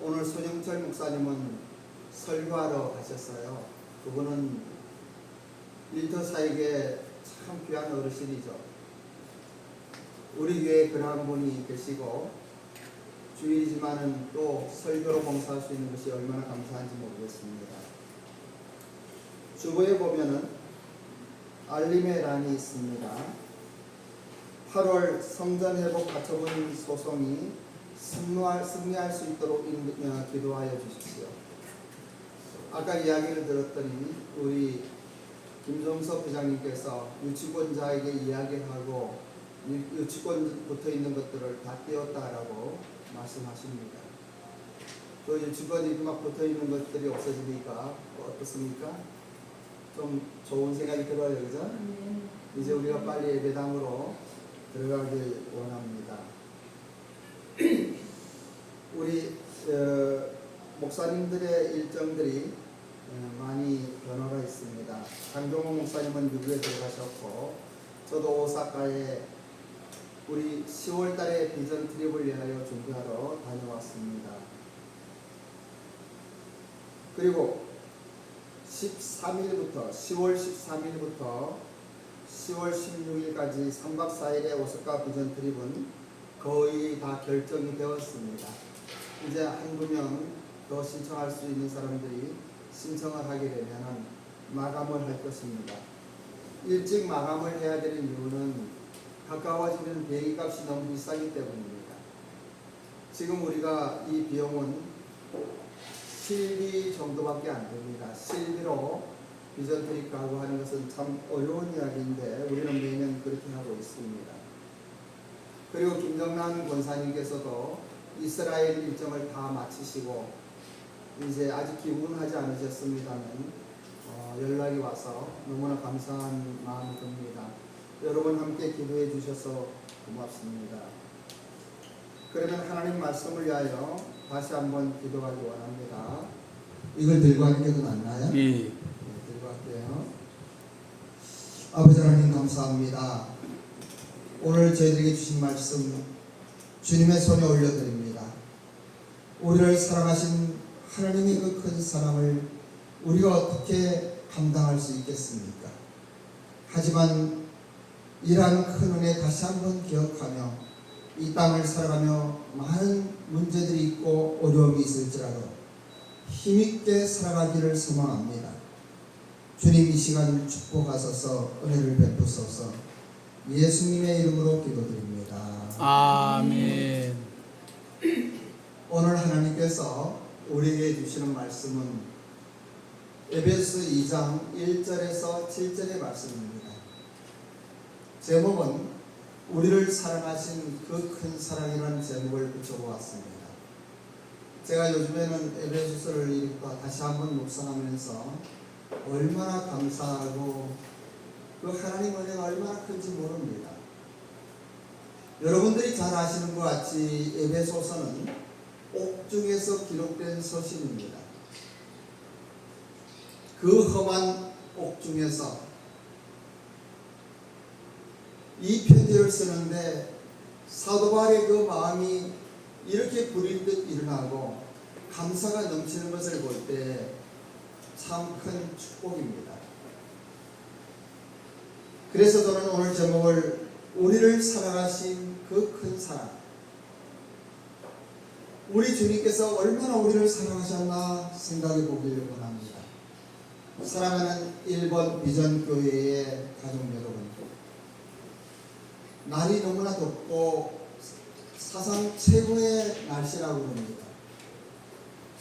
오늘 손영철 목사님은 설교하러 가셨어요. 그분은 인터사에게 참 귀한 어르신이죠. 우리 교회에 그러한 분이 계시고 주일이지만은 또 설교로 봉사할 수 있는 것이 얼마나 감사한지 모르겠습니다. 주보에 보면은 알림의 란이 있습니다. 8월 성전 회복 가처분 소송이 승리할 수 있도록 기도하여 주십시오. 아까 이야기를 들었더니 우리 김종석 부장님께서 유치권자에게 이야기하고 유치권 붙어있는 것들을 다 떼었다라고 말씀하십니다. 그 유치권이 막 붙어있는 것들이 없어지니까 어떻습니까? 좀 좋은 생각이 들어요, 그죠? 이제 우리가 빨리 예배당으로 들어가길 원합니다. 우리 목사님들의 일정들이 많이 변화가 있습니다. 강종호 목사님은 미국에 들어가셨고 저도 오사카에 우리 10월 달에 비전 트립을 위하여 준비하러 다녀왔습니다. 그리고 10월 13일부터 10월 16일까지 3박 4일의 오사카 비전 트립은 거의 다 결정이 되었습니다. 이제 한두 명 더 신청할 수 있는 사람들이 신청을 하게 되면 마감을 할 것입니다. 일찍 마감을 해야 되는 이유는 가까워지는 비행기값이 너무 비싸기 때문입니다. 지금 우리가 이 비용은 실비 정도밖에 안 됩니다. 실비로 비전 트립 가고 하는 것은 참 어려운 이야기인데 우리는 매년 그렇게 하고 있습니다. 그리고 김정남 권사님께서도 이스라엘 일정을 다 마치시고 이제 아직 귀국하지 않으셨습니다만 연락이 와서 너무나 감사한 마음이 듭니다. 여러분 함께 기도해 주셔서 고맙습니다. 그러면 하나님 말씀을 위하여 다시 한번 기도하기 원합니다. 이걸 들고 하는 게 더 낫나요? 네, 들고 할게요. 아버지 하나님 감사합니다. 오늘 저희들에게 주신 말씀 주님의 손에 올려드립니다. 우리를 사랑하신 하나님의 그 큰 사랑을 우리가 어떻게 감당할 수 있겠습니까? 하지만 이러한 큰 은혜 다시 한번 기억하며 이 땅을 살아가며 많은 문제들이 있고 어려움이 있을지라도 힘있게 살아가기를 소망합니다. 주님 이 시간 축복하소서 은혜를 베푸소서 예수님의 이름으로 기도드립니다. 아멘. 오늘 하나님께서 우리에게 주시는 말씀은 에베소 2장 1절에서 7절의 말씀입니다. 제목은 우리를 사랑하신 그 큰 사랑이라는 제목을 붙여보았습니다. 제가 요즘에는 에베소서를 읽고 다시 한번 묵상하면서 얼마나 감사하고 그 하나님 은혜가 얼마나 큰지 모릅니다. 여러분들이 잘 아시는 것 같이 에베소서는 옥중에서 기록된 서신입니다. 그 험한 옥중에서 이 편지를 쓰는데 사도 바울의 그 마음이 이렇게 부릴 듯 일어나고 감사가 넘치는 것을 볼 때 참 큰 축복입니다. 그래서 저는 오늘 제목을 우리를 사랑하신 그 큰 사랑, 우리 주님께서 얼마나 우리를 사랑하셨나 생각해 보기를 원합니다. 사랑하는 1번 비전교회의 가족 여러분, 날이 너무나 덥고 사상 최고의 날씨라고 합니다.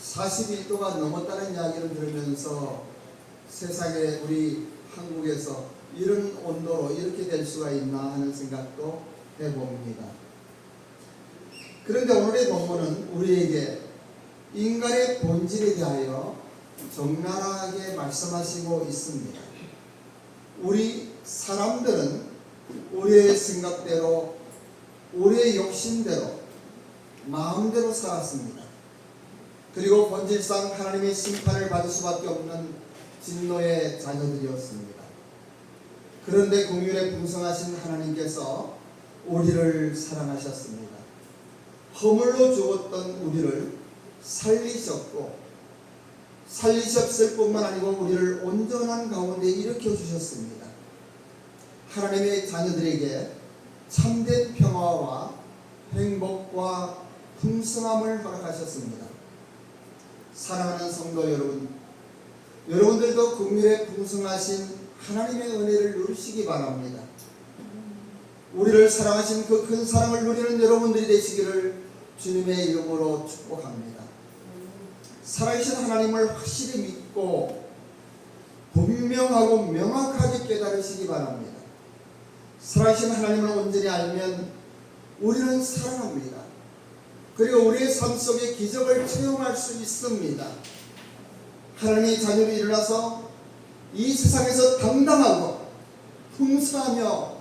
41도가 넘었다는 이야기를 들으면서 세상에 우리 한국에서 이런 온도로 이렇게 될 수가 있나 하는 생각도 해봅니다. 그런데 오늘의 본문은 우리에게 인간의 본질에 대하여 적나라하게 말씀하시고 있습니다. 우리 사람들은 우리의 생각대로, 우리의 욕심대로, 마음대로 살았습니다. 그리고 본질상 하나님의 심판을 받을 수밖에 없는 진노의 자녀들이었습니다. 그런데 긍휼에 풍성하신 하나님께서 우리를 사랑하셨습니다. 허물로 죽었던 우리를 살리셨을 뿐만 아니고 우리를 온전한 가운데 일으켜 주셨습니다. 하나님의 자녀들에게 참된 평화와 행복과 풍성함을 허락하셨습니다. 사랑하는 성도 여러분, 여러분들도 긍휼에 풍성하신 하나님의 은혜를 누리시기 바랍니다. 우리를 사랑하신 그 큰 사랑을 누리는 여러분들이 되시기를 주님의 이름으로 축복합니다. 살아계신 하나님을 확실히 믿고 분명하고 명확하게 깨달으시기 바랍니다. 살아계신 하나님을 온전히 알면 우리는 사랑합니다. 그리고 우리의 삶 속에 기적을 체험할 수 있습니다. 하나님의 자녀로 일어나서 이 세상에서 당당하고 풍성하며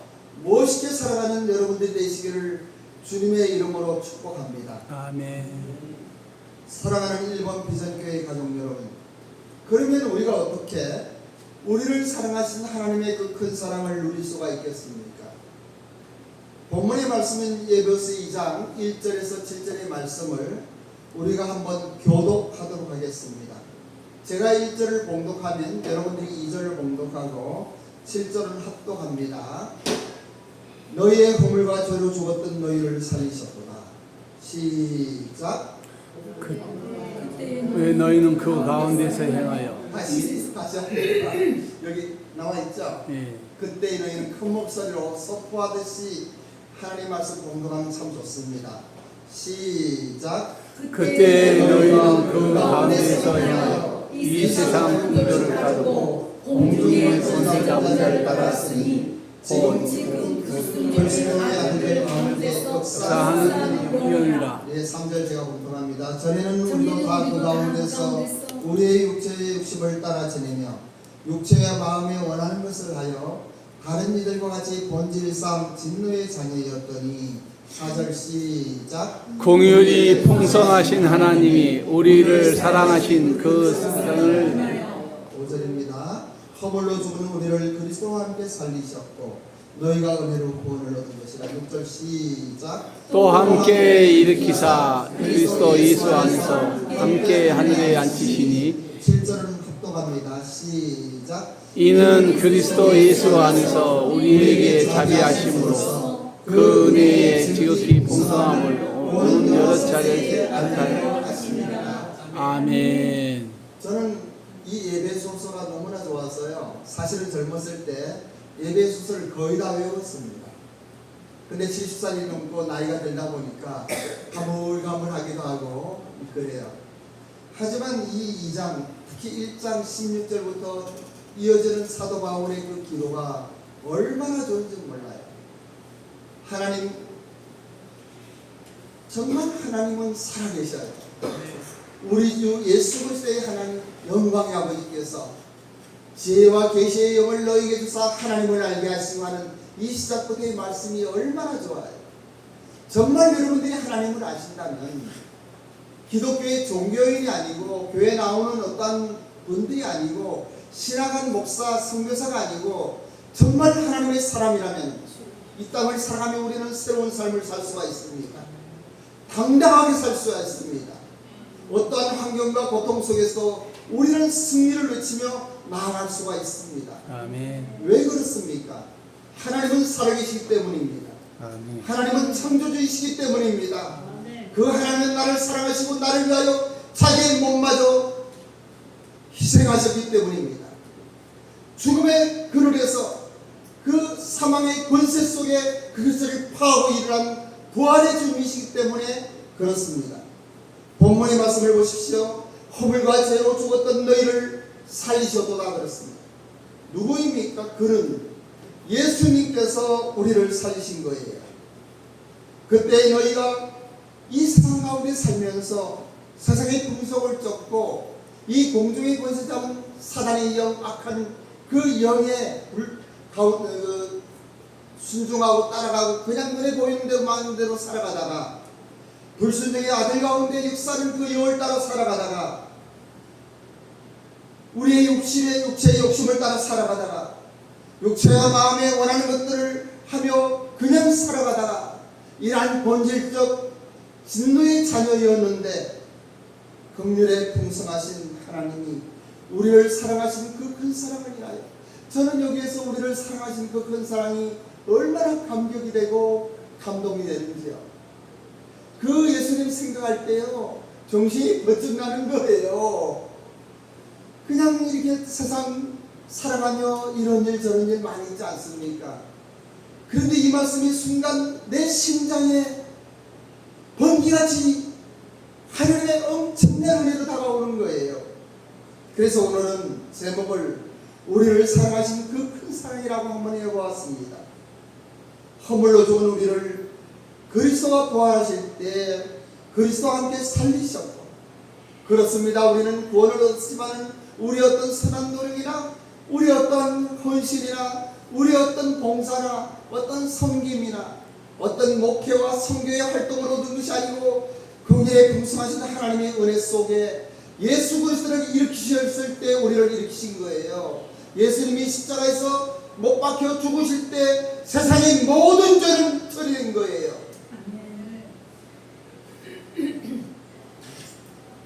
멋있게 살아가는 여러분들이 되시기를 주님의 이름으로 축복합니다. 아멘. 사랑하는 일본 비전교회 가족 여러분, 그러면 우리가 어떻게 우리를 사랑하신 하나님의 그 큰 사랑을 누릴 수가 있겠습니까? 본문의 말씀은 에베소서 2장 1절에서 7절의 말씀을 우리가 한번 교독하도록 하겠습니다. 제가 1절을 봉독하면 여러분들이 2절을 봉독하고 7절을 합독합니다. 너희의 허물과 죄로 죽었던 너희를 살리셨구나. 시작. 왜 너희는 그 가운데서 행하여 다시 합니다. 여기 나와 있죠? 예. 그때 너희는 큰 목소리로 선포하듯이 하나님 말씀 공동하면 참 좋습니다. 시작. 그때 너희는 그 가운데서 행하여 이 세상 풍조를 따르고 공중의 권세자들을 따랐으니 지금 불신의 아들들 가운데 역사하는 영이라. 네, 3절 제가 공동합니다. 전에는 우리도 다 그 가운데서 우리의 육체의 욕심을 따라 지내며 육체와 마음에 원하는 것을 하여 다른 이들과 같이 본질상 진노의 자녀였더니 4절 시작. 공율이 풍성하신 하나님이 우리를 사랑하신 그 사랑을 5절입니다. 허물로 죽은 우리를 그리스도와 함께 살리셨고 너희가 은혜로 구원을 얻은 것이라. 6절 시작. 또 함께 일으키사 그리스도 예수 안에서 함께 하늘에 앉히시니 7절은 합독합니다. 시작. 이는 그리스도 예수 안에서 우리에게 자비하심으로 그 은혜의 지극히 풍성함을 오는 여러 차례에 나타내 아멘. 저는 이 예배소서가 너무나 좋았어요. 사실은 젊었을 때 예배소서를 거의 다 외웠습니다. 근데 70살이 넘고 나이가 들다 보니까 가물가물하기도 하고 그래요. 하지만 이 2장, 특히 1장 16절부터 이어지는 사도 바울의 그 기도가 얼마나 좋은지 몰라요. 하나님, 정말 하나님은 살아계셔요. 우리 주 예수 그리스도의 하나님 영광의 아버지께서 지혜와 계시의 영을 너희에게 주사 하나님을 알게 하시고 하는 이 시작부터의 말씀이 얼마나 좋아요. 정말 여러분들이 하나님을 아신다면 기독교의 종교인이 아니고 교회 나오는 어떤 분들이 아니고 신학한 목사, 선교사가 아니고 정말 하나님의 사람이라면 이 땅을 살아가며 우리는 새로운 삶을 살 수가 있습니다. 당당하게 살 수가 있습니다. 어떠한 환경과 고통 속에서 우리는 승리를 외치며 나아갈 수가 있습니다. 아멘. 왜 그렇습니까? 하나님은 살아계시기 때문입니다. 아멘. 하나님은 창조주이시기 때문입니다. 그 하나님은 나를 사랑하시고 나를 위하여 자기의 몸마저 희생하셨기 때문입니다. 죽음의 그늘에서 그 사망의 권세 속에 그것을 파하고 일어난 부활의 주님이시기 때문에 그렇습니다. 본문의 말씀을 보십시오. 허물과 죄로 죽었던 너희를 살리셨도다 그렇습니다. 누구입니까? 그는 예수님께서 우리를 살리신 거예요. 그때 너희가 이 세상 가운데 살면서 세상의 풍속을 쫓고 이 공중의 권세자는 사단의 영, 악한 그 영에 순종하고 따라가고 그냥 눈에 보이는 대로 마는 대로 살아가다가 불순종의 아들 가운데 역사는 그 영을 따라 살아가다가 우리의 육체의 욕심을 따라 살아가다가 육체와 마음에 원하는 것들을 하며 그냥 살아가다가 이러한 본질적 진노의 자녀였는데 긍휼에 풍성하신 하나님이 우리를 사랑하신 그 큰 사랑을 인하여 저는 여기에서 우리를 사랑하신 그 큰 사랑이 얼마나 감격이 되고 감동이 되는지요. 그 예수님 생각할 때요 정신이 번쩍 나는 거예요. 그냥 이렇게 세상 살아가며 이런 일 저런 일 많이 있지 않습니까? 그런데 이 말씀이 순간 내 심장에 번개같이 하늘의 엄청난 은혜로 다가오는 거예요. 그래서 오늘은 제목을 우리를 사랑하신 그 큰 사랑이라고 한번 해보았습니다. 허물로 죽은 우리를 그리스도와 부활하실 때 그리스도와 함께 살리셨고, 그렇습니다. 우리는 구원을 얻지만 우리 어떤 선한 노력이나 우리 어떤 헌신이나 우리 어떤 봉사나 어떤 섬김이나 어떤 목회와 선교의 활동을 얻은 것이 아니고 긍휼에 풍성하신 하나님의 은혜 속에 예수 그리스도를 일으키셨을 때 우리를 일으키신 거예요. 예수님이 십자가에서 못 박혀 죽으실 때 세상의 모든 죄는 처리된 거예요.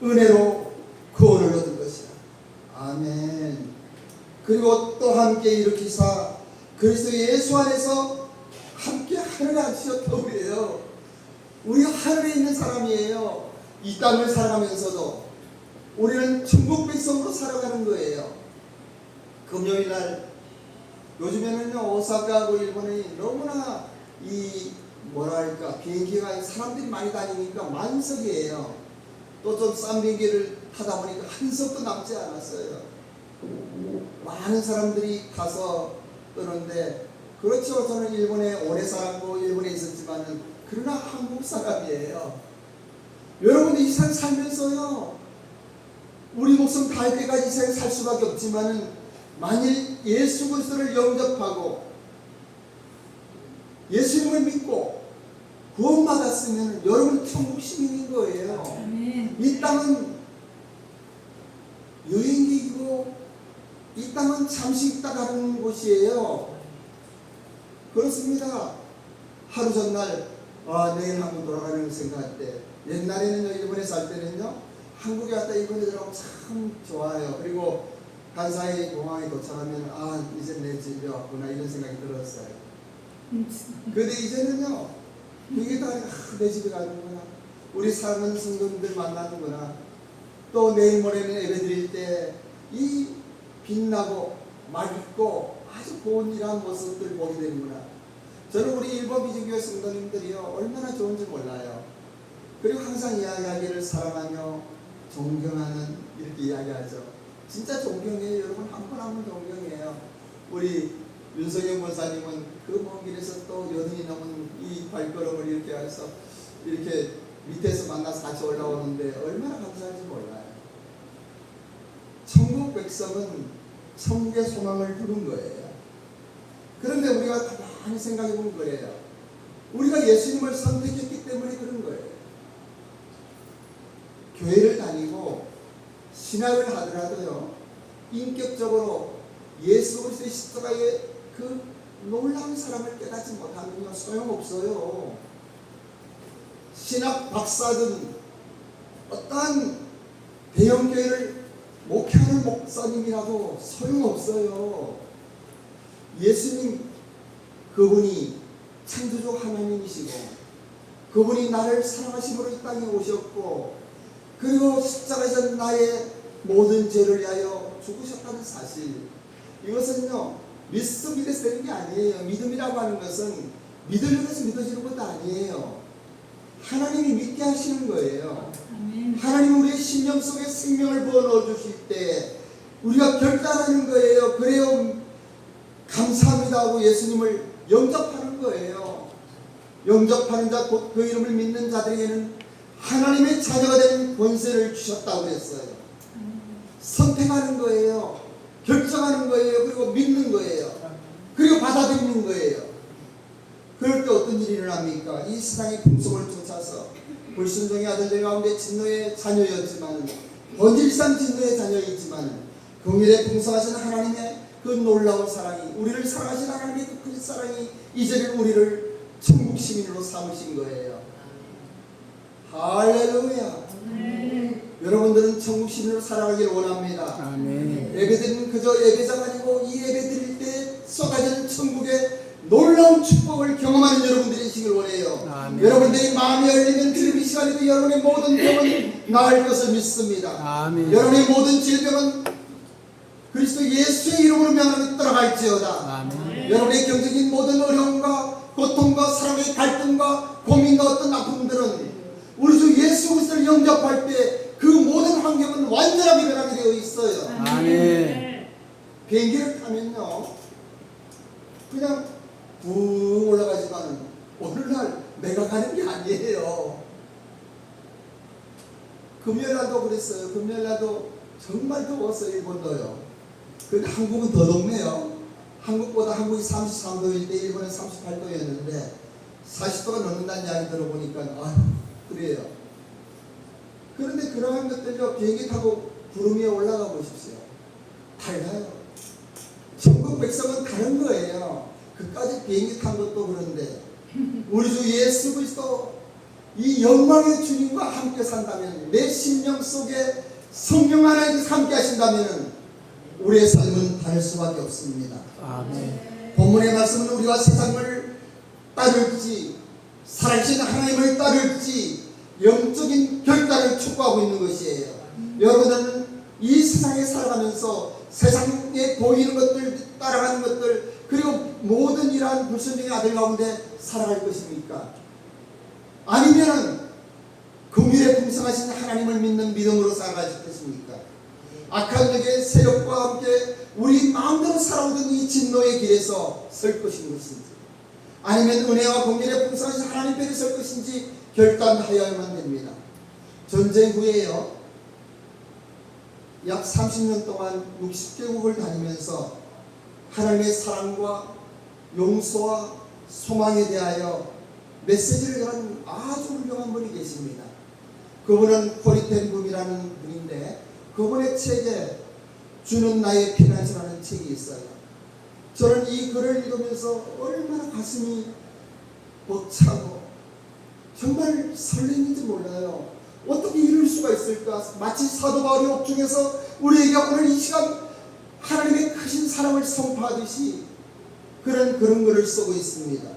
은혜로 구원을 얻은 것이다. 아멘. 그리고 또 함께 일으키사 그리스도 예수 안에서 함께 하늘에 앉으셨다고 그래요. 우리 하늘에 있는 사람이에요. 이 땅을 살아가면서도 우리는 천국 백성으로 살아가는 거예요. 금요일날 요즘에는요 오사카하고 일본이 너무나 이 뭐랄까 비행기가 사람들이 많이 다니니까 만석이에요. 또 좀 싼 비행기를 타다 보니까 한 석도 남지 않았어요. 많은 사람들이 가서 뜨는데, 그렇죠. 저는 일본에 오래 살았고 일본에 있었지만은 그러나 한국 사람이에요. 여러분 이 세상 살면서요 우리 목숨 달 때까지 이 세상 살 수밖에 없지만은 만일 예수 그리스도를 영접하고 예수님을 믿고 구원받았으면 여러분 천국 시민인 거예요. 아멘. 이 땅은 여행객이고 이 땅은 잠시 있다 가는 곳이에요. 그렇습니다. 하루 전날 내일 한국 돌아가는 생각할 때, 옛날에는요 일본에 살 때는요 한국에 왔다 일본에 들어가면 참 좋아요. 그리고 간사이 공항에 도착하면 이제 내 집에 왔구나 이런 생각이 들었어요. 그런데 이제는요 이게 다 내 집에 가는구나, 우리 사랑하는 성도님들 만나는구나, 또 내일 모레는 예배 드릴 때 이 빛나고 맑고 아주 고운이라는 모습들 보게 되는구나. 저는 우리 일본 비전교회 성도님들이요 얼마나 좋은지 몰라요. 그리고 항상 이야기하기를 사랑하며 존경하는 이렇게 이야기하죠. 진짜 존경해요. 여러분 한 분 한 분 존경해요. 우리 윤석영 권사님은 그 먼 길에서 또 여든이 넘은 이 발걸음을 이렇게 해서 이렇게 밑에서 만나서 같이 올라오는데 얼마나 감사한지 몰라요. 천국 백성은 천국의 소망을 두는 거예요. 그런데 우리가 가만히 생각해 보면 그래요. 우리가 예수님을 선택했기 때문에 그런 거예요. 교회를 다니고 신학을 하더라도요 인격적으로 예수 그리스도의 십자가의 그 놀라운 사랑을 깨닫지 못하면요 소용없어요. 신학 박사든 어떠한 대형교회를 목회하는 목사님이라도 소용없어요. 예수님 그분이 창조주 하나님이시고 그분이 나를 사랑하심으로 이 땅에 오셨고 그리고 십자가에서 나의 모든 죄를 위하여 죽으셨다는 사실, 이것은요 믿어서 되는 게 아니에요. 믿음이라고 하는 것은 믿으려고 해서 믿어지는 것도 아니에요. 하나님이 믿게 하시는 거예요. 아멘. 하나님 우리의 심령 속에 생명을 부어넣어 주실 때 우리가 결단하는 거예요. 그래요 감사합니다 하고 예수님을 영접하는 거예요. 영접하는 자 곧 그 이름을 믿는 자들에게는 하나님의 자녀가 되는 권세를 주셨다고 했어요. 선택하는 거예요. 결정하는 거예요. 그리고 믿는 거예요. 그리고 받아들이는 거예요. 그럴 때 어떤 일이 일어납니까? 이 세상의 풍속을 쫓아서 불순종의 아들들 가운데 진노의 자녀였지만, 본질상 진노의 자녀이지만 긍휼에 풍성하신 하나님의 그 놀라운 사랑이, 우리를 사랑하신 하나님의 그 큰 사랑이 이제는 우리를 천국 시민으로 삼으신 거예요. 할렐루야. 여러분들은 천국 시민으로 살아가길 원합니다. 아멘. 예배드리는 그저 예배자가 아니고 이 예배 드릴 때 쏟아지는 천국의 놀라운 축복을 경험하는 여러분들이시길 원해요. 아멘. 여러분들이 마음이 열리면 지금 이 시간에도 여러분의 모든 병은 나을 것을 믿습니다. 아멘. 여러분의 모든 질병은 그리스도 예수의 이름으로 명하며 떠나갈지어다. 아멘. 여러분의 경제적인 모든 어려움과 고통과 사랑의 갈등과 고민과 어떤 아픔들은 우리 주 예수 그리스도를 영접할 때 그 모든 환경은 완전하게 변하게 되어 있어요. 아멘. 비행기를 타면요 그냥 붕 올라가지만 오늘날 내가 가는 게 아니에요. 금요일날도 그랬어요. 금요일날도 정말 더웠어요. 일본도요. 근데 한국은 더 덥네요. 한국보다 한국이 33도일 때 일본은 38도였는데 40도가 넘는다는 이야기 들어보니까 그래요. 그런데 그러한 것들요 비행기 타고 구름 위에 올라가 보십시오. 달라요. 전국 백성은 다른 거예요. 그까지 비행기 탄 것도 그런데 우리 주 예수 그리스도 이 영광의 주님과 함께 산다면 내 심령 속에 성령 하나님께서 함께 하신다면 우리의 삶은 다를 수밖에 없습니다. 아멘. 본문의 말씀은 우리가 세상을 따를지 살아계신 하나님을 따를지 영적인 결단을 촉구하고 있는 것이에요. 여러분은 이 세상에 살아가면서 세상에 보이는 것들 따라가는 것들 그리고 모든 이러한 불순종의 아들 가운데 살아갈 것입니까? 아니면은 긍휼에 풍성하신 하나님을 믿는 믿음으로 살아가실 것입니까? 악한 적의 세력과 함께 우리 마음대로 살아오던 이 진노의 길에서 설 것인지 아니면 은혜와 긍휼에 풍성하신 하나님 편에 설 것인지 결단하여야만 됩니다. 전쟁 후에요 약 30년 동안 60개국을 다니면서 하나님의 사랑과 용서와 소망에 대하여 메시지를 전하는 아주 훌륭한 분이 계십니다. 그분은 코리텐붐이라는 분인데 그분의 책에 주는 나의 피난처라는 책이 있어요. 저는 이 글을 읽으면서 얼마나 가슴이 벅차고 정말 설레는지 몰라요. 어떻게 이럴 수가 있을까? 마치 사도 바울이 옥중에서 우리에게 오늘 이 시간 하나님의 크신 사랑을 선포하듯이 그런 글을 쓰고 있습니다.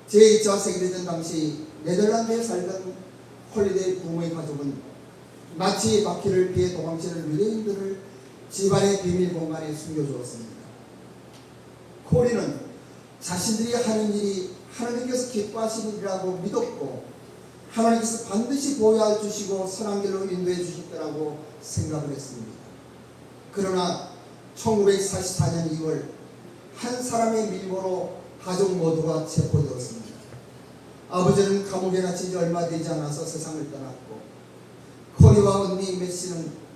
제2차 세계대전 당시 네덜란드에 살던 홀리데이 부모의 가족은 나치 바퀴를 피해 도망치는 유대인들을 집안의 비밀 공간에 숨겨주었습니다. 코리는 자신들이 하는 일이 하나님께서 기뻐하시는 일이라고 믿었고 하나님께서 반드시 보호해 주시고 선한 길로 인도해 주실 거라고 생각을 했습니다. 그러나 1944년 2월 한 사람의 밀고로 가족 모두가 체포되었습니다. 아버지는 감옥에 갇힌 지 얼마 되지 않아서 세상을 떠났고 코리와 언니 메시는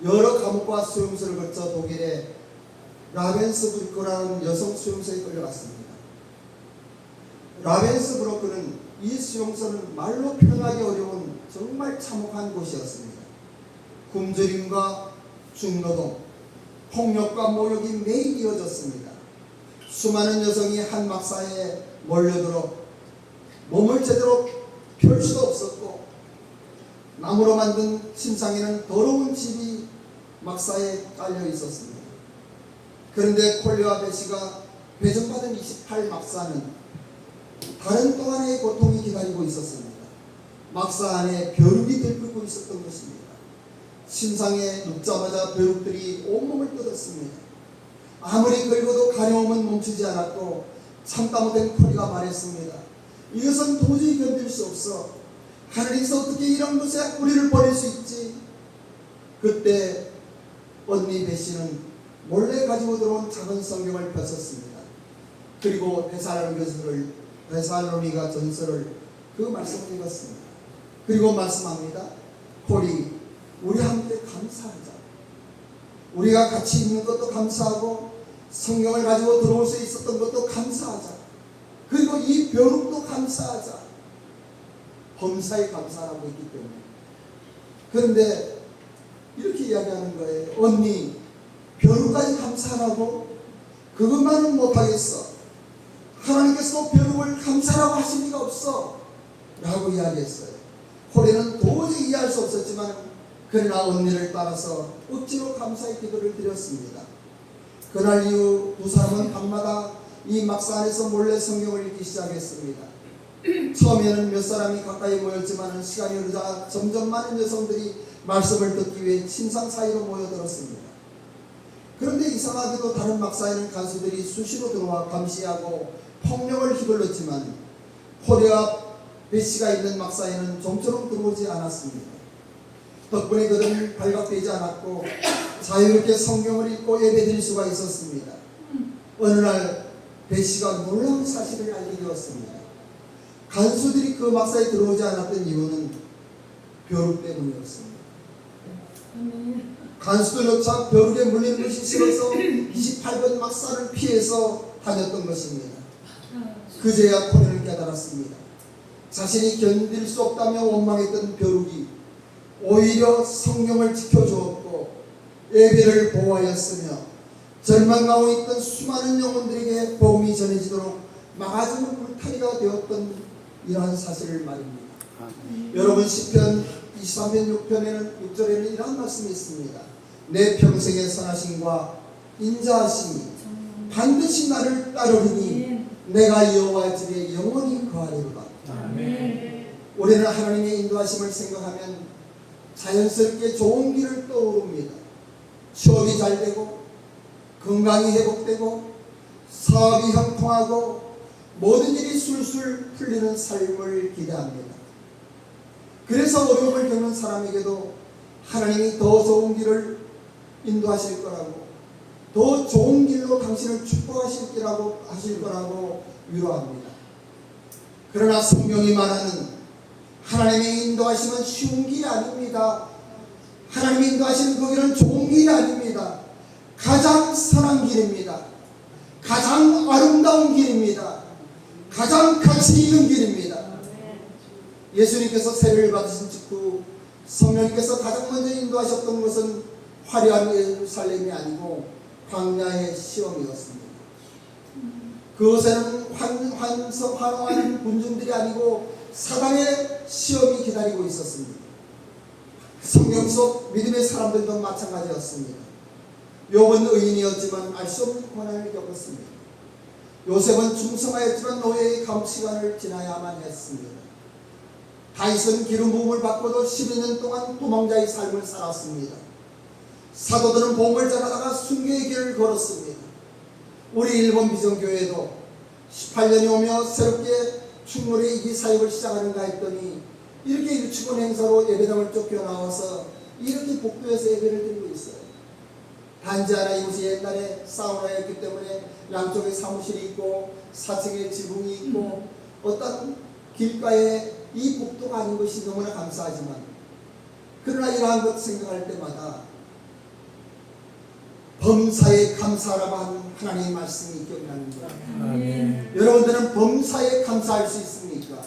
여러 감옥과 수용소를 거쳐 독일의 라벤스부르크라는 여성 수용소에 끌려갔습니다. 라벤스부르크는 이 수용소는 말로 표현하기 어려운 정말 참혹한 곳이었습니다. 굶주림과 중노동, 폭력과 모욕이 매일 이어졌습니다. 수많은 여성이 한 막사에 몰려들어 몸을 제대로 펼 수도 없었고 나무로 만든 침상에는 더러운 집이 막사에 깔려 있었습니다. 그런데 콜리와 베시가 배정받은 28막사는 다른 또 하나의 고통이 기다리고 있었습니다. 막사 안에 벼룩이 들끓고 있었던 것입니다. 침상에 눕자마자 벼룩들이 온몸을 뜯었습니다. 아무리 긁어도 가려움은 멈추지 않았고 참다 못한 콜리가 말했습니다. 이것은 도저히 견딜 수 없어. 하나님께서 어떻게 이런 곳에 우리를 버릴 수 있지? 그때 언니 베시는 몰래 가지고 들어온 작은 성경을 펼쳤습니다. 그리고 데살로니가 전서를 그 말씀을 읽었습니다. 그리고 말씀합니다. 콜리, 우리 함께 감사하자. 우리가 같이 있는 것도 감사하고 성경을 가지고 들어올 수 있었던 것도 감사하자. 그리고 이 벼룩도 감사하자. 범사에 감사하고 있기 때문에. 그런데 이렇게 이야기하는 거예요. 언니, 벼룩까지 감사하고 그것만은 못하겠어. 하나님께서 벼룩을 감사라고 하실 리가 없어 라고 이야기했어요. 콜리는 도저히 이해할 수 없었지만 그러나 언니를 따라서 억지로 감사의 기도를 드렸습니다. 그날 이후 두 사람은 밤마다 이 막사 안에서 몰래 성경을 읽기 시작했습니다. 처음에는 몇 사람이 가까이 모였지만 시간이 흐르자 점점 많은 여성들이 말씀을 듣기 위해 침상 사이로 모여들었습니다. 그런데 이상하게도 다른 막사에는 간수들이 수시로 들어와 감시하고 폭력을 휘둘렀지만 호레와 배씨가 있는 막사에는 좀처럼 들어오지 않았습니다. 덕분에 그들은 발각되지 않았고 자유롭게 성경을 읽고 예배드릴 수가 있었습니다. 어느 날 배씨가 놀라운 사실을 알게 되었습니다. 간수들이 그 막사에 들어오지 않았던 이유는 벼룩 때문이었습니다. 간수들조차 벼룩에 물리는 것이 싫어서 28번 막사를 피해서 다녔던 것입니다. 그제야 코리를 깨달았습니다. 자신이 견딜 수 없다며 원망했던 벼룩이 오히려 성경을 지켜주었고 예배를 보호하였으며 절망하고 있던 수많은 영혼들에게 복음이 전해지도록 막아주는 울타리가 되었던 이러한 사실을 말입니다. 여러분 시편 23편 6절에는 이러한 말씀이 있습니다. 내 평생의 선하심과 인자하심이 반드시 나를 따르리니 내가 여호와 집에 영원히 거하리로다. 우리는 하나님의 인도하심을 생각하면 자연스럽게 좋은 길을 떠오릅니다. 취업이 잘 되고 건강이 회복되고 사업이 형통하고 모든 일이 술술 풀리는 삶을 기대합니다. 그래서 어려움을 겪는 사람에게도 하나님이 더 좋은 길을 인도하실 거라고, 더 좋은 길로 당신을 축복하실 거라고 위로합니다. 그러나 성경이 말하는 하나님의 인도하심은 쉬운 길이 아닙니다. 하나님의 인도하시는 그 길은 좋은 길이 아닙니다. 가장 선한 길입니다. 가장 아름다운 길입니다. 가장 가치 있는 길입니다. 예수님께서 세례를 받으신 직후 성령님께서 가장 먼저 인도하셨던 것은 화려한 예루살렘이 아니고 광야의 시험이었습니다. 그것에는 환호하는 군중들이 아니고 사단의 시험이 기다리고 있었습니다. 성경 속 믿음의 사람들도 마찬가지였습니다. 욥은 의인이었지만 알 수 없는 고난을 겪었습니다. 요셉은 충성하였지만 노예의 감시관을 지나야만 했습니다. 다윗은 기름 부음을 받고도 12년 동안 도망자의 삶을 살았습니다. 사도들은 복음을 전하다가 순교의 길을 걸었습니다. 우리 일본 비전교회도 18년이 오며 새롭게 충무의 이기 사역을 시작하는가 했더니 이렇게 유치원 행사로 예배당을 쫓겨나와서 이렇게 복도에서 예배를 드리고 있어요. 단지 하나 이곳이 옛날에 사우나였기 때문에 양쪽에 사무실이 있고 4층에 지붕이 있고 어떤 길가에 이 복도가 아닌 것이 너무나 감사하지만, 그러나 이러한 것 생각할 때마다 범사에 감사라고 하는 하나님의 말씀이 기억나는 거예요. 여러분들은 범사에 감사할 수 있습니까?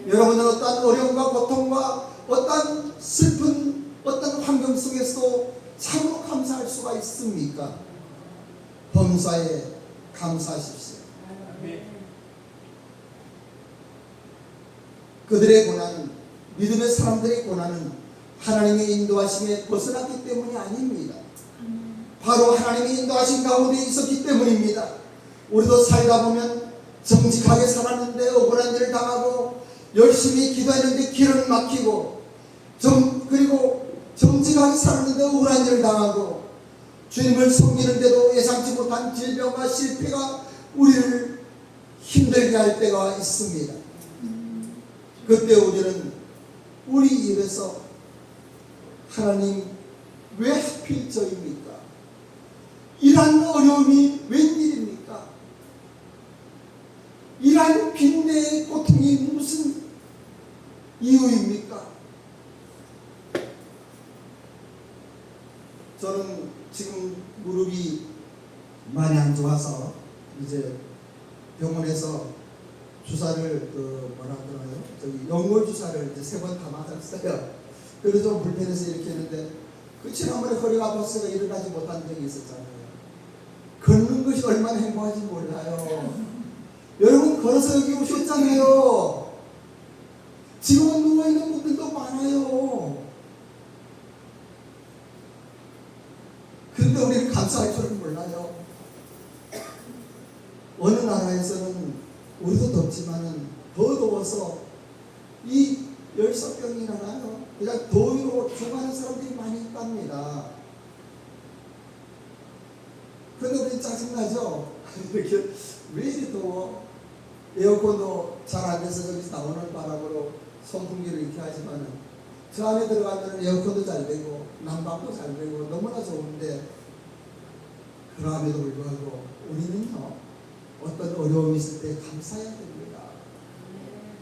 여러분들은 어떤 어려움과 고통과 어떤 슬픈 어떤 환경 속에서도 참으로 감사할 수가 있습니까? 범사에 감사하십시오. 그들의 고난은, 믿음의 사람들의 고난은 하나님의 인도하심에 벗어났기 때문이 아닙니다. 바로 하나님의 인도하심 가운데 있었기 때문입니다. 우리도 살다 보면 정직하게 살았는데 억울한 일을 당하고 열심히 기도했는데 길은 막히고 그리고 정직하게 살았는데 억울한 일을 당하고 주님을 섬기는데도 예상치 못한 질병과 실패가 우리를 힘들게 할 때가 있습니다. 그때 우리는 우리 입에서 하나님 왜 하필 저입니까? 이러한 어려움이 웬일입니까? 이러한 빈대의 고통이 무슨 이유입니까? 저는 지금 무릎이 많이 안 좋아서 이제 병원에서 주사를 연골 주사를 이제 3번 다 맞았어요. 그래서 좀 불편해서 이렇게 했는데 지난번에 허리가 아팠어요. 일어나지 못한 적이 있었잖아요. 걷는 것이 얼마나 행복한지 몰라요. 여러분 걸어서 여기 오셨잖아요. 지금은 누워있는 분들도 많아요. 근데 우리는 감사할 줄은 몰라요. 어느 나라에서는 우리도 덥지만은 더 더워서 이 열사병이 나나요? 그냥 더위로 죽어가는 사람들이 많이 있답니다. 그런데 우리 짜증나죠? 이렇게 왜 이리 더워? 에어컨도 잘 안 돼서 저기서 나오는 바람으로 선풍기를 이렇게 하지만은 저 안에 들어가면 에어컨도 잘 되고 난방도 잘 되고 너무나 좋은데 그럼에도 불구하고 우리는요 어떤 어려움이 있을 때 감사해야 됩니다.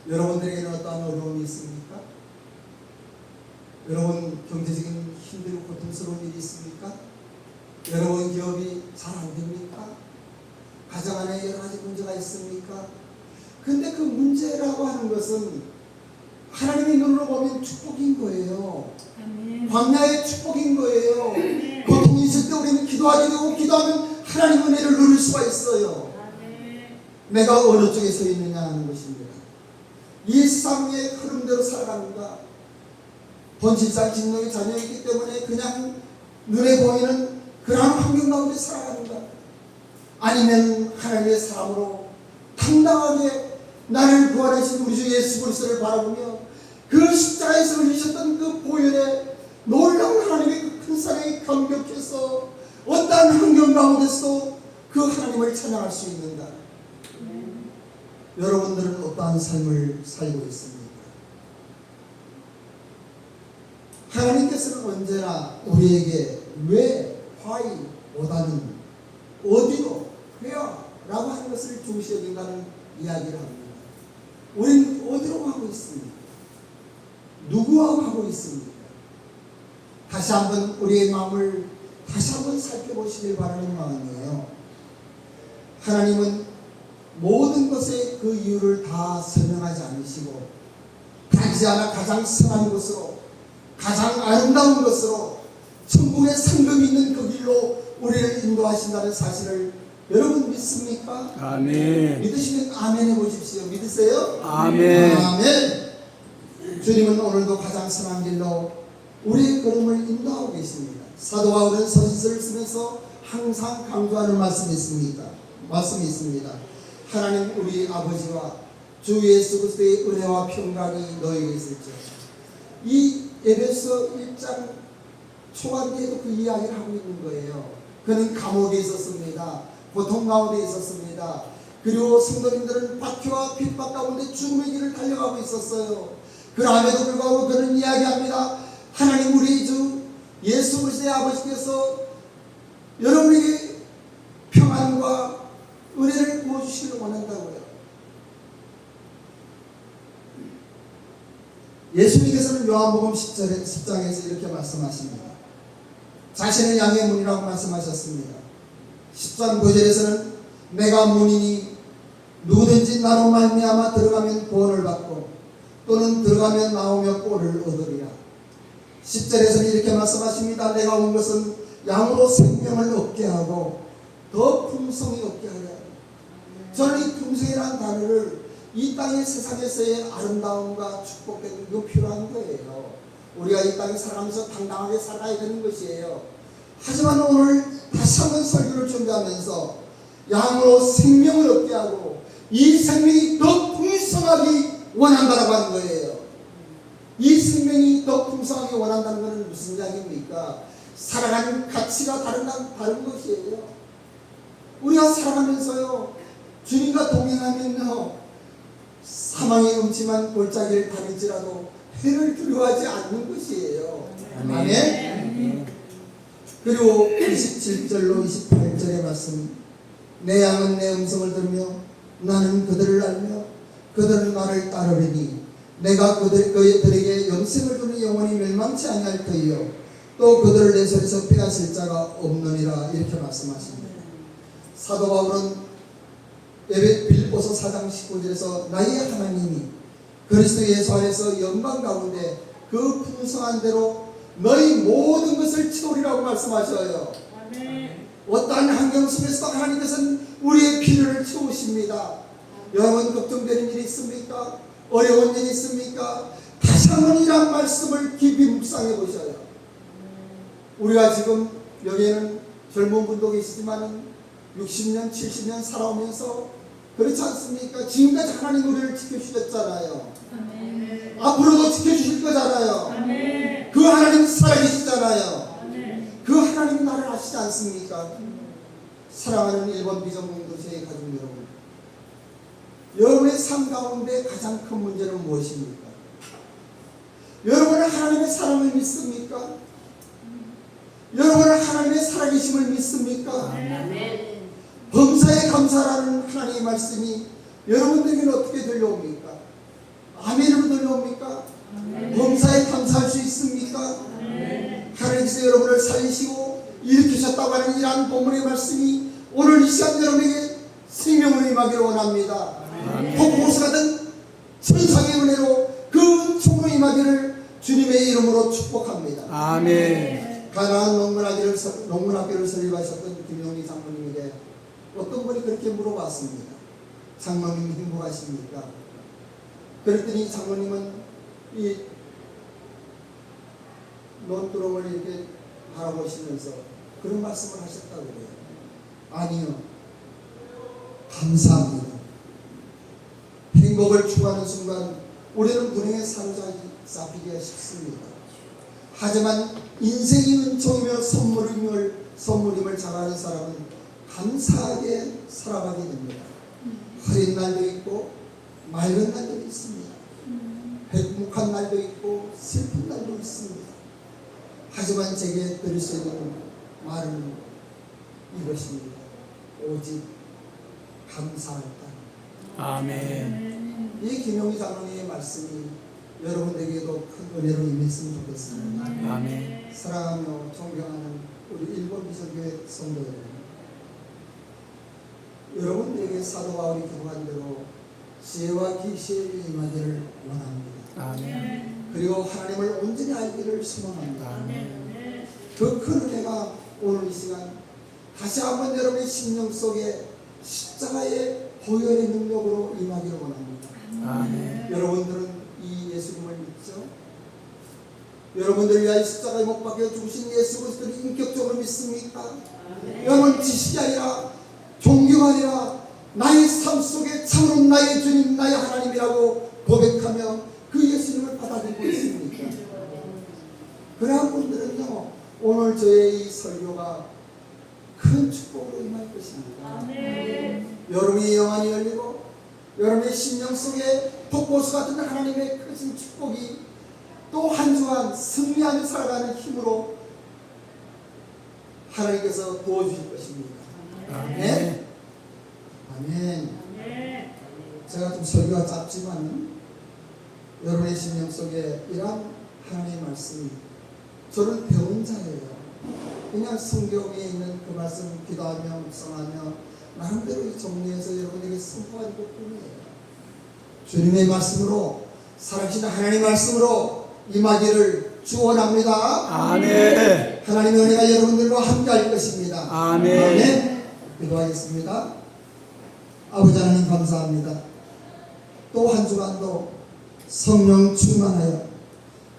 여러분들에게는 어떠한 어려움이 있습니까? 여러분 경제적인 힘들고 고통스러운 일이 있습니까? 여러분 기업이 잘 안 됩니까? 가정 안에 여러 가지 문제가 있습니까? 근데 그 문제라고 하는 것은 하나님의 눈으로 보면 축복인 거예요. 광야의 축복인 거예요. 고통이 있을 때 우리는 기도하게 되고 기도하면 하나님 은혜를 누릴 수가 있어요. 내가 어느 쪽에 서 있느냐 하는 것입니다. 이 세상의 흐름대로 살아갑니다. 본질상 진노의 자녀이기 때문에 그냥 눈에 보이는 그러한 환경 가운데 살아갑니다. 아니면 하나님의 사람으로 당당하게 나를 구원하신 우리 주 예수 그리스도를 바라보며 그 십자가에서 흘리셨던 그 보혈의 놀라운 하나님의 그 큰 사랑에 감격해서 어떠한 환경 가운데서도 그 하나님을 찬양할 수 있는가? 여러분들은 어떠한 삶을 살고 있습니까? 하나님께서는 언제나 우리에게 왜, why, 보다는 어디로, where 라고 하는 것을 중시 여긴다는 이야기를 합니다. 우리는 어디로 가고 있습니까? 누구와 가고 있습니까? 다시 한번 우리의 마음을 다시 한번 살펴보시길 바라는 마음이에요. 하나님은 모든 것의 그 이유를 다 설명하지 않으시고 다지 않아 가장 선한 것으로 가장 아름다운 것으로 천국의 상급이 있는 그 길로 우리를 인도하신다는 사실을 여러분 믿습니까? 아멘. 믿으시면 아멘 해보십시오. 믿으세요? 아멘. 아멘. 주님은 오늘도 가장 선한 길로 우리의 걸음을 인도하고 계십니다. 사도 바울은 서신서를 쓰면서 항상 강조하는 말씀이 있습니다. 하나님 우리 아버지와 주 예수 그리스도의 은혜와 평강이 너희에게 있을지어다. 이 에베소 1장 초반기에도 그 이야기를 하고 있는 거예요. 그는 감옥에 있었습니다. 고통 가운데 있었습니다. 그리고 성도님들은 박해와 핍박 가운데 죽음의 길을 달려가고 있었어요. 그럼에도 불구하고 그는 이야기합니다. 하나님 우리 주 예수 그리스도의 아버지께서 여러분에게 평안과 은혜를 부어주시기를 원한다고요. 예수님께서는 요한복음 10장에서 이렇게 말씀하십니다. 자신의 양의 문이라고 말씀하셨습니다. 10장 9절에서는 내가 문이니 누구든지 나로 말미암아 들어가면 구원을 받고 또는 들어가면 나오며 꼴을 얻으리라. 10절에서는 이렇게 말씀하십니다. 내가 온 것은 양으로 생명을 얻게 하고 더 풍성히 얻게 하려. 저는 이 풍성이라는 단어를 이 땅의 세상에서의 아름다움과 축복에 이거 필요한 거예요. 우리가 이 땅에 살아가면서 당당하게 살아야 되는 것이에요. 하지만 오늘 다시 한번 설교를 준비하면서 양으로 생명을 얻게 하고 이 생명이 더 풍성하기 원한다라고 하는 거예요. 이 생명이 더 풍성하게 원한다는 것은 무슨 이야기입니까? 살아가는 가치가 다른 것이에요. 우리가 살아가면서요 주님과 동행하면요 사망의 음침한 골짜기를 다닐지라도 해를 두려워하지 않는 것이에요. 아멘. 그리고 27절로 28절의 말씀, 내 양은 내 음성을 들으며 나는 그들을 알며 그들은 나를 따르리니 내가 그들에게 영생을 주는 영원히 멸망치 아니할 터이요 또 그들을 내 손에서 빼앗을 자가 없느니라. 이렇게 말씀하십니다. 사도 바울은 빌립보서 4장 19절에서 나의 하나님이 그리스도 예수 안에서 영광 가운데 그 풍성한 대로 너희 모든 것을 채우리라고 말씀하셔요. 아멘. 어떠한 환경 속에서도 하나님께서는 우리의 필요를 채우십니다. 여러분 걱정되는 일이 있습니까? 어려운 일이 있습니까? 다시 한번 이런 말씀을 깊이 묵상해 보셔요. 우리가 지금 여기에는 젊은 분도 계시지만은 60년, 70년 살아오면서 그렇지 않습니까? 지금까지 하나님 우리를 지켜주셨잖아요. 아멘. 앞으로도 지켜주실 거잖아요. 아멘. 그 하나님 살아계시잖아요. 아멘. 그 하나님 나를 아시지 않습니까? 사랑하는 1번 비전공동체의 가족 여러분, 여러분의 삶 가운데 가장 큰 문제는 무엇입니까? 여러분은 하나님의 사랑을 믿습니까? 여러분은 하나님의 살아계심을 믿습니까? 아멘. 범사에 감사라는 하나님의 말씀이 여러분들에게는 어떻게 들려옵니까? 아멘으로 들려옵니까? 범사에 감사할 수 있습니까? 하나님께서 여러분을 살리시고 일으키셨다고 하는 이러한 본문의 말씀이 오늘 이 시간 여러분에게 생명을 임하기를 원합니다. 폭포수 같은 천상의 은혜로 그 총으로 임하기를 주님의 이름으로 축복합니다. 아멘. 가나안 농문학교를 설립하셨던 김용희 장로님에게 어떤 분이 그렇게 물어봤습니다. 장로님 행복하십니까? 그랬더니 장로님은 이 논두렁을 이렇게 바라보시면서 그런 말씀을 하셨다고 해요. 아니요, 감사합니다. 행복을 추구하는 순간 우리는 불행에 사로잡히기가 쉽습니다. 하지만 인생이 은총이며 선물임을 잘하는 사람은 감사하게 살아가게 됩니다. 흐린 날도 있고 맑은 날도 있습니다. 행복한 날도 있고 슬픈 날도 있습니다. 하지만 제게 드릴 수 있는 말은 이것입니다. 오직 감사할까. 아멘. 이 김용희 장로님의 말씀이 여러분에게도 큰 은혜로 임했으면 좋겠습니다. 아멘. 사랑하며 존경하는 우리 일본 비전교회 성도 여러분들에게 사도 바울이 기도한 대로 지혜와 계시의 임하기를 원합니다. 아멘. 그리고 하나님을 온전히 알기를 소망합니다. 아멘. 그 큰 은혜가 오늘 이 시간 다시 한번 여러분의 심령 속에 십자가의 보혈의 능력으로 임하기를 원합니다. 아멘. 여러분들은 이 예수님을 믿죠? 여러분들 위하여 십자가에 못 박혀 죽으신 예수 그리스도를 인격적으로 믿습니까? 여러분 지식이 아니라 종교가 아니라 나의 삶 속에 참으로 나의 주님 나의 하나님이라고 고백하며 그 예수님을 받아들이고 있습니까? 그러한 분들은요 오늘 저의 이 설교가 큰 축복으로 임할 것입니다. 여러분의 영안이 열리고 여러분의 심령 속에 폭포수 같은 하나님의 크신 축복이 또 한 주간 승리하며 살아가는 힘으로 하나님께서 도와주실 것입니다. 아멘. 아멘. 제가 좀 설교가 짧지만 여러분의 심령 속에 이러한 하나님의 말씀이 저는 배운 자예요. 그냥 성경에 있는 그 말씀 기도하며 묵상하며 나름대로 정리해서 여러분에게 선포한 것뿐이에요. 주님의 말씀으로 살아계신 하나님의 말씀으로 임하기를 축원합니다. 아멘. 하나님의 은혜가 여러분들과 함께할 것입니다. 아멘. 아멘. 기도하겠습니다. 아버지 하나님 감사합니다. 또 한 주간도 성령 충만하여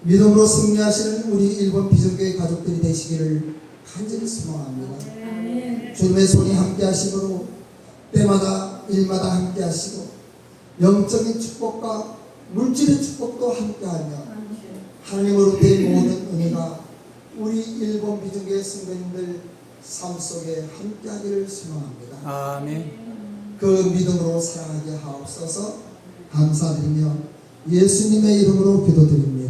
믿음으로 승리하시는 우리 일본 비전교회 가족들이 되시기를 간절히 소망합니다. 주님의 손이 함께 하시므로 때마다 일마다 함께 하시고 영적인 축복과 물질의 축복도 함께 하며 하나님으로부터의 모든 은혜가 우리 일본 비전교회 성도님들 삶 속에 함께 하기를 소망합니다. 아멘. 그 믿음으로 살아가게 하옵소서. 감사드리며 예수님의 이름으로 기도드립니다.